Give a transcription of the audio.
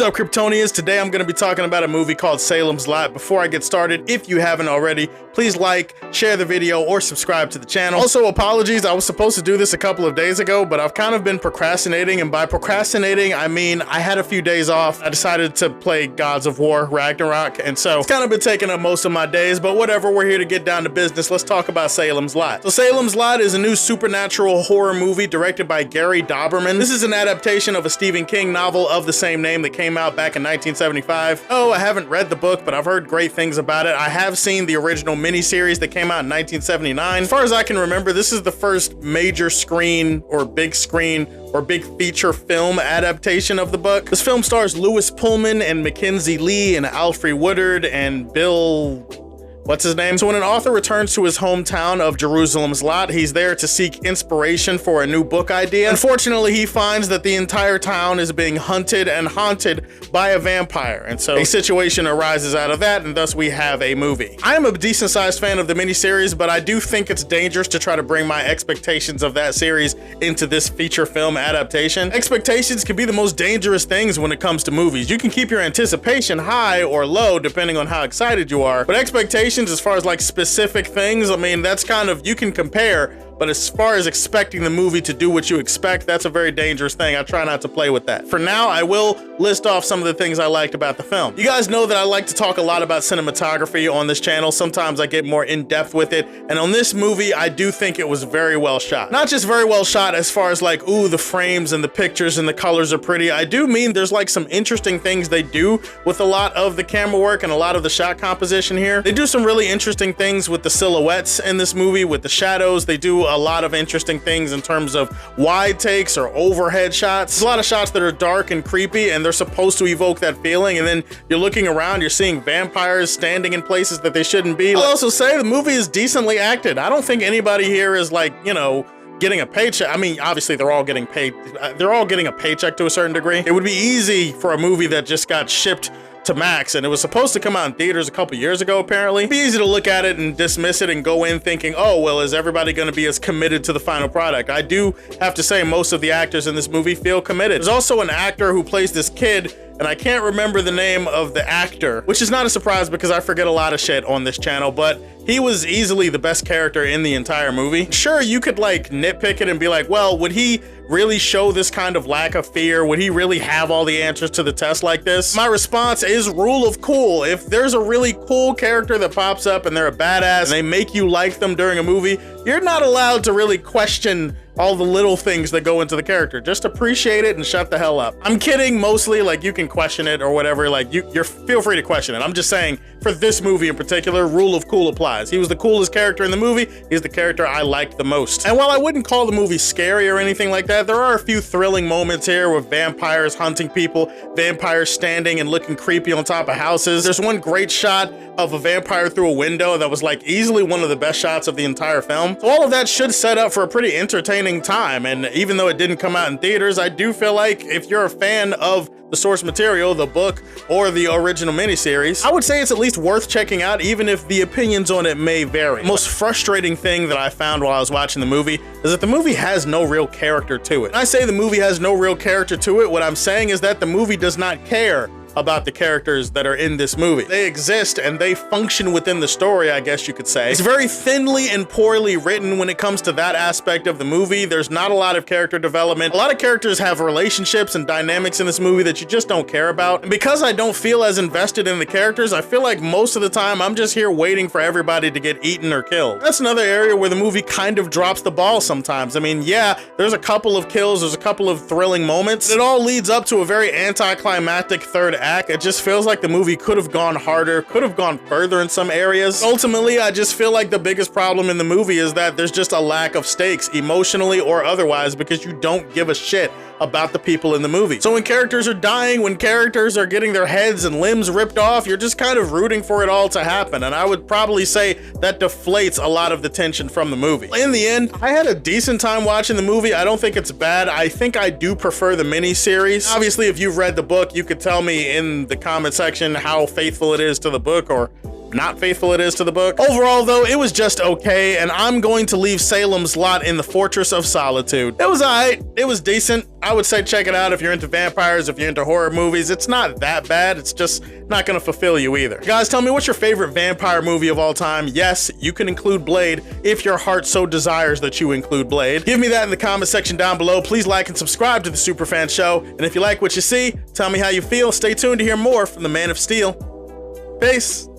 What's up, Kryptonians? Today I'm going to be talking about a movie called Salem's Lot. Before I get started, if you haven't already, please like, share the video, or subscribe to the channel. Also, apologies, I was supposed to do this a couple of days ago, but I've kind of been procrastinating, and by procrastinating, I mean I had a few days off. I decided to play Gods of War Ragnarok, and so it's kind of been taking up most of my days, but whatever, we're here to get down to business. Let's talk about Salem's Lot. So Salem's Lot is a new supernatural horror movie directed by Gary Dauberman. This is an adaptation of a Stephen King novel of the same name that came out back in 1975. Oh, I haven't read the book, but I've heard great things about it. I have seen the original miniseries that came out in 1979. As far as I can remember, this is the first major screen or big feature film adaptation of the book. This film stars Lewis Pullman and Mackenzie Lee and Alfre Woodard and Bill... what's his name? So when an author returns to his hometown of Jerusalem's Lot, he's there to seek inspiration for a new book idea. Unfortunately, he finds that the entire town is being hunted and haunted by a vampire, and so a situation arises out of that, and thus we have a movie. I am a decent-sized fan of the miniseries, but I do think it's dangerous to try to bring my expectations of that series into this feature film adaptation. Expectations can be the most dangerous things when it comes to movies. You can keep your anticipation high or low depending on how excited you are, but expectations as far as like specific things, I mean, that's kind of, you can compare, but as far as expecting the movie to do what you expect, that's a very dangerous thing. I try not to play with that. For now, I will list off some of the things I liked about the film. You guys know that I like to talk a lot about cinematography on this channel. Sometimes I get more in-depth with it, and on this movie, I do think it was very well shot. Not just very well shot as far as like, ooh, the frames and the pictures and the colors are pretty. I do mean there's like some interesting things they do with a lot of the camera work and a lot of the shot composition here. They do some really interesting things with the silhouettes in this movie, with the shadows. They do a lot of interesting things in terms of wide takes or overhead shots. There's a lot of shots that are dark and creepy, and they're supposed to evoke that feeling, and then you're looking around, you're seeing vampires standing in places that they shouldn't be. I'll also say the movie is decently acted. I don't think anybody here is like, you know, getting a paycheck. I mean, obviously they're all getting paid. They're all getting a paycheck to a certain degree. It would be easy for a movie that just got shipped to Max, and it was supposed to come out in theaters a couple years ago, apparently. It'd be easy to look at it and dismiss it and go in thinking, oh, well, is everybody going to be as committed to the final product? I do have to say most of the actors in this movie feel committed. There's also an actor who plays this kid, and I can't remember the name of the actor, which is not a surprise because I forget a lot of shit on this channel, but he was easily the best character in the entire movie. Sure, you could like nitpick it and be like, well, would he really show this kind of lack of fear? Would he really have all the answers to the test like this? My response is rule of cool. If there's a really cool character that pops up and they're a badass and they make you like them during a movie, you're not allowed to really question all the little things that go into the character. Just appreciate it and shut the hell up. I'm kidding, mostly, like you can question it or whatever, like you're feel free to question it. I'm just saying for this movie in particular, rule of cool applies. He was the coolest character in the movie. He's the character I liked the most. And while I wouldn't call the movie scary or anything like that, there are a few thrilling moments here with vampires hunting people, vampires standing and looking creepy on top of houses. There's one great shot of a vampire through a window that was like easily one of the best shots of the entire film. So all of that should set up for a pretty entertaining time, and even though it didn't come out in theaters, I do feel like if you're a fan of the source material, the book, or the original miniseries, I would say it's at least worth checking out, even if the opinions on it may vary. The most frustrating thing that I found while I was watching the movie is that the movie has no real character to it. When I say the movie has no real character to it, what I'm saying is that the movie does not care about the characters that are in this movie. They exist and they function within the story, I guess you could say. It's very thinly and poorly written when it comes to that aspect of the movie. There's not a lot of character development. A lot of characters have relationships and dynamics in this movie that you just don't care about. And because I don't feel as invested in the characters, I feel like most of the time I'm just here waiting for everybody to get eaten or killed. That's another area where the movie kind of drops the ball sometimes. I mean, yeah, there's a couple of kills, there's a couple of thrilling moments. It all leads up to a very anticlimactic third act. It just feels like the movie could have gone harder, could have gone further in some areas. Ultimately, I just feel like the biggest problem in the movie is that there's just a lack of stakes, emotionally or otherwise, because you don't give a shit about the people in the movie. So when characters are dying, when characters are getting their heads and limbs ripped off, you're just kind of rooting for it all to happen. And I would probably say that deflates a lot of the tension from the movie. In the end, I had a decent time watching the movie. I don't think it's bad. I think I do prefer the miniseries. Obviously, if you've read the book, you could tell me in the comment section how faithful it is to the book, or not faithful it is to the book. Overall though, it was just okay, and I'm going to leave Salem's Lot in the Fortress of Solitude. It was alright, it was decent. I would say check it out if you're into vampires, if you're into horror movies. It's not that bad, it's just not gonna fulfill you either. Guys, tell me, what's your favorite vampire movie of all time? Yes, you can include Blade if your heart so desires that you include Blade. Give me that in the comment section down below. Please like and subscribe to the Superfan Show, and if you like what you see, tell me how you feel. Stay tuned to hear more from the Man of Steel. Peace.